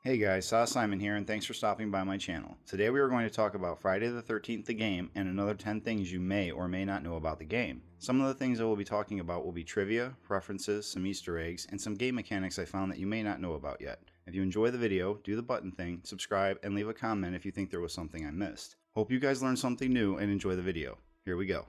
Hey guys, Simon here, and thanks for stopping by my channel. Today we are going to talk about Friday the 13th the game and another 10 things you may or may not know about the game. Some of the things I will be talking about will be trivia, references, some Easter eggs, and some game mechanics I found that you may not know about yet. If you enjoy the video, do the button thing, subscribe, and leave a comment if you think there was something I missed. Hope you guys learned something new and enjoy the video. Here we go.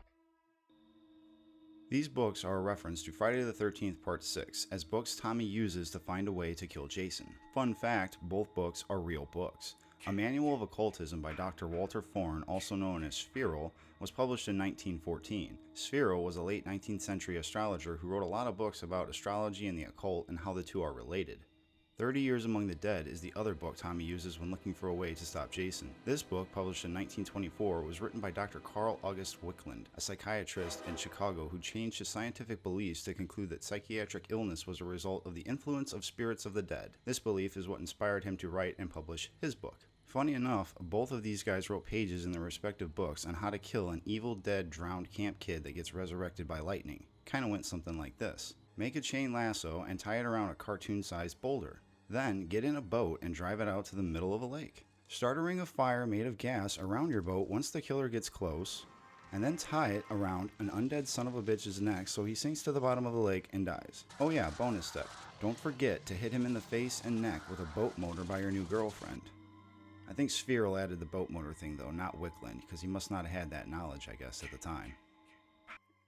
These books are a reference to Friday the 13th Part 6, as books Tommy uses to find a way to kill Jason. Fun fact, both books are real books. A Manual of Occultism by Dr. Walter Forn, also known as Spheral, was published in 1914. Spheral was a late 19th century astrologer who wrote a lot of books about astrology and the occult and how the two are related. 30 Years Among the Dead is the other book Tommy uses when looking for a way to stop Jason. This book, published in 1924, was written by Dr. Carl August Wickland, a psychiatrist in Chicago who changed his scientific beliefs to conclude that psychiatric illness was a result of the influence of spirits of the dead. This belief is what inspired him to write and publish his book. Funny enough, both of these guys wrote pages in their respective books on how to kill an evil, dead, drowned camp kid that gets resurrected by lightning. Kinda went something like this. Make a chain lasso and tie it around a cartoon-sized boulder. Then get in a boat and drive it out to the middle of a lake. Start a ring of fire made of gas around your boat once the killer gets close, and then tie it around an undead son of a bitch's neck so he sinks to the bottom of the lake and dies. Oh yeah, bonus step. Don't forget to hit him in the face and neck with a boat motor by your new girlfriend. I think Spheral added the boat motor thing though, not Wickland, because he must not have had that knowledge, I guess, at the time.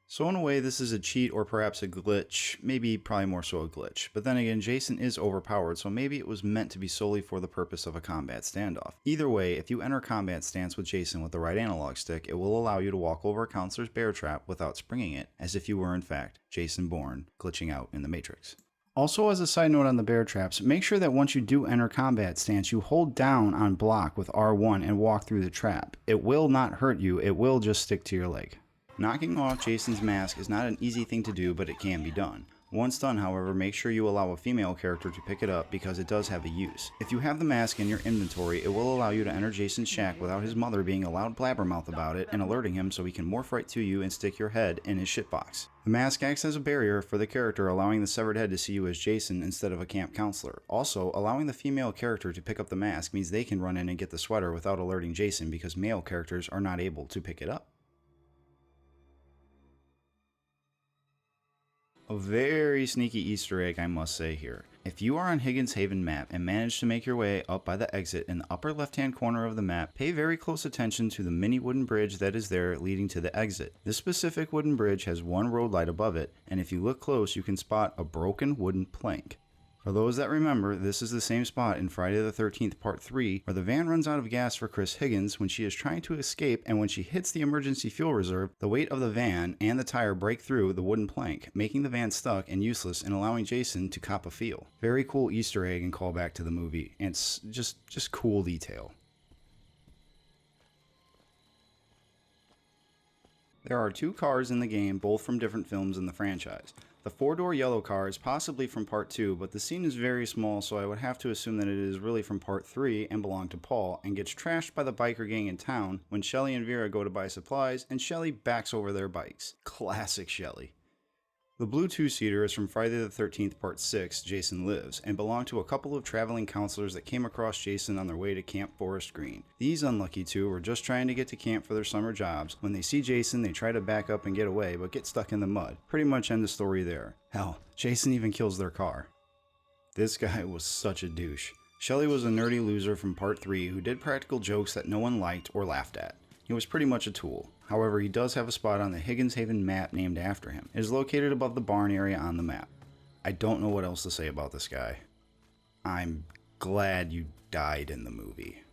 So in a way, this is a cheat or perhaps a glitch, probably more so a glitch. But then again, Jason is overpowered, so maybe it was meant to be solely for the purpose of a combat standoff. Either way, if you enter combat stance with Jason with the right analog stick, it will allow you to walk over a counselor's bear trap without springing it, as if you were in fact Jason Bourne glitching out in the Matrix. Also, as a side note on the bear traps, make sure that once you do enter combat stance, you hold down on block with R1 and walk through the trap. It will not hurt you, it will just stick to your leg. Knocking off Jason's mask is not an easy thing to do, but it can be done. Once done, however, make sure you allow a female character to pick it up because it does have a use. If you have the mask in your inventory, it will allow you to enter Jason's shack without his mother being a loud blabbermouth about it and alerting him so he can morph right to you and stick your head in his shitbox. The mask acts as a barrier for the character, allowing the severed head to see you as Jason instead of a camp counselor. Also, allowing the female character to pick up the mask means they can run in and get the sweater without alerting Jason because male characters are not able to pick it up. A very sneaky Easter egg, I must say here. If you are on Higgins Haven map and manage to make your way up by the exit in the upper left hand corner of the map, pay very close attention to the mini wooden bridge that is there leading to the exit. This specific wooden bridge has one road light above it, and if you look close you can spot a broken wooden plank. For those that remember, this is the same spot in Friday the 13th Part 3 where the van runs out of gas for Chris Higgins when she is trying to escape, and when she hits the emergency fuel reserve, the weight of the van and the tire break through the wooden plank, making the van stuck and useless and allowing Jason to cop a feel. Very cool Easter egg and callback to the movie, and it's just cool detail. There are two cars in the game, both from different films in the franchise. The four-door yellow car is possibly from Part 2, but the scene is very small, so I would have to assume that it is really from Part 3 and belonged to Paul, and gets trashed by the biker gang in town when Shelley and Vera go to buy supplies, and Shelley backs over their bikes. Classic Shelley. The blue two-seater is from Friday the 13th Part 6, Jason Lives, and belonged to a couple of traveling counselors that came across Jason on their way to Camp Forest Green. These unlucky two were just trying to get to camp for their summer jobs. When they see Jason, they try to back up and get away, but get stuck in the mud. Pretty much end the story there. Hell, Jason even kills their car. This guy was such a douche. Shelley was a nerdy loser from Part 3 who did practical jokes that no one liked or laughed at. He was pretty much a tool. However, he does have a spot on the Higgins Haven map named after him. It is located above the barn area on the map. I don't know what else to say about this guy. I'm glad you died in the movie.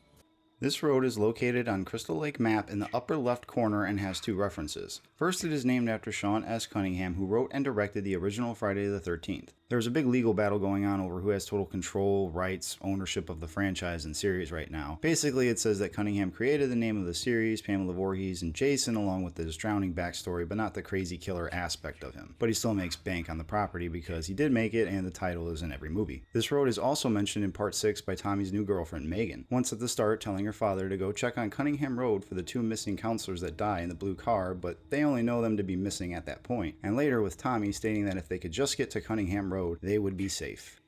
This road is located on Crystal Lake map in the upper left corner and has two references. First, it is named after Sean S. Cunningham, who wrote and directed the original Friday the 13th. There is a big legal battle going on over who has total control, rights, ownership of the franchise and series right now. Basically, it says that Cunningham created the name of the series, Pamela Voorhees, and Jason, along with his drowning backstory, but not the crazy killer aspect of him. But he still makes bank on the property because he did make it, and the title is in every movie. This road is also mentioned in Part 6 by Tommy's new girlfriend, Megan, once at the start telling her father to go check on Cunningham Road for the two missing counselors that die in the blue car, but they only know them to be missing at that point, and later with Tommy stating that if they could just get to Cunningham Road, they would be safe.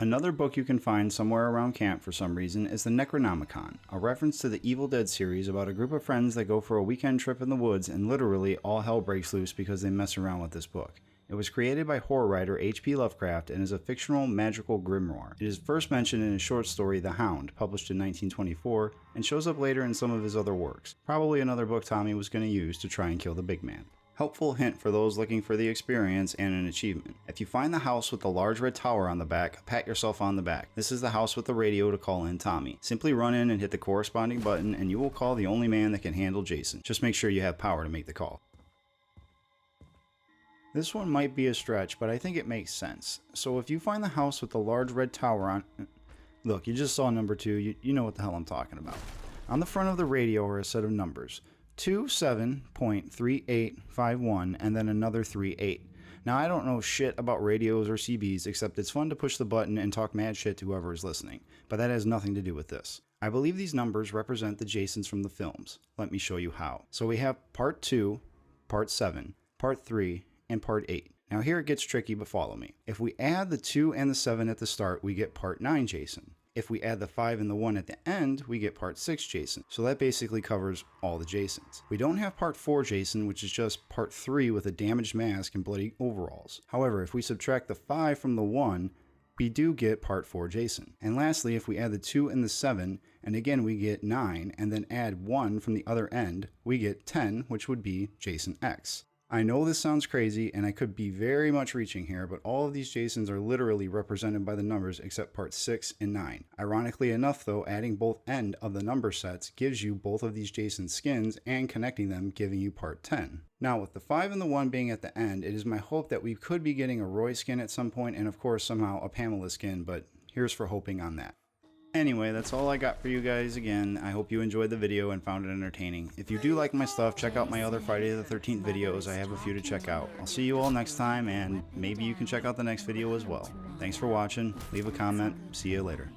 Another book you can find somewhere around camp for some reason is the Necronomicon, a reference to the Evil Dead series about a group of friends that go for a weekend trip in the woods and literally all hell breaks loose because they mess around with this book. It was created by horror writer H.P. Lovecraft and is a fictional magical grimoire. It is first mentioned in his short story The Hound, published in 1924, and shows up later in some of his other works. Probably another book Tommy was going to use to try and kill the big man. Helpful hint for those looking for the experience and an achievement. If you find the house with the large red tower on the back, pat yourself on the back. This is the house with the radio to call in Tommy. Simply run in and hit the corresponding button and you will call the only man that can handle Jason. Just make sure you have power to make the call. This one might be a stretch, but I think it makes sense. So if you find the house with the large red tower on... Look, you just saw number 2, you know what the hell I'm talking about. On the front of the radio are a set of numbers. 27.3851 and then another 38. Now I don't know shit about radios or CBs except it's fun to push the button and talk mad shit to whoever is listening, but that has nothing to do with this. I believe these numbers represent the Jasons from the films. Let me show you how. So we have part 2, part 7, part 3, and part 8. Now here it gets tricky, but follow me. If we add the 2 and the 7 at the start, we get part 9 Jason. If we add the 5 and the 1 at the end, we get part 6 Jason. So that basically covers all the Jasons. We don't have part 4 Jason, which is just part 3 with a damaged mask and bloody overalls. However, if we subtract the 5 from the 1, we do get part 4 Jason. And lastly, if we add the 2 and the 7, and again we get 9, and then add 1 from the other end, we get 10, which would be Jason X. I know this sounds crazy and I could be very much reaching here, but all of these Jasons are literally represented by the numbers except part 6 and 9. Ironically enough though, adding both end of the number sets gives you both of these Jason skins and connecting them giving you part 10. Now with the 5 and the 1 being at the end, it is my hope that we could be getting a Roy skin at some point and of course somehow a Pamela skin, but here's for hoping on that. Anyway, that's all I got for you guys again. I hope you enjoyed the video and found it entertaining. If you do like my stuff, check out my other Friday the 13th videos. I have a few to check out. I'll see you all next time, and maybe you can check out the next video as well. Thanks for watching. Leave a comment. See you later.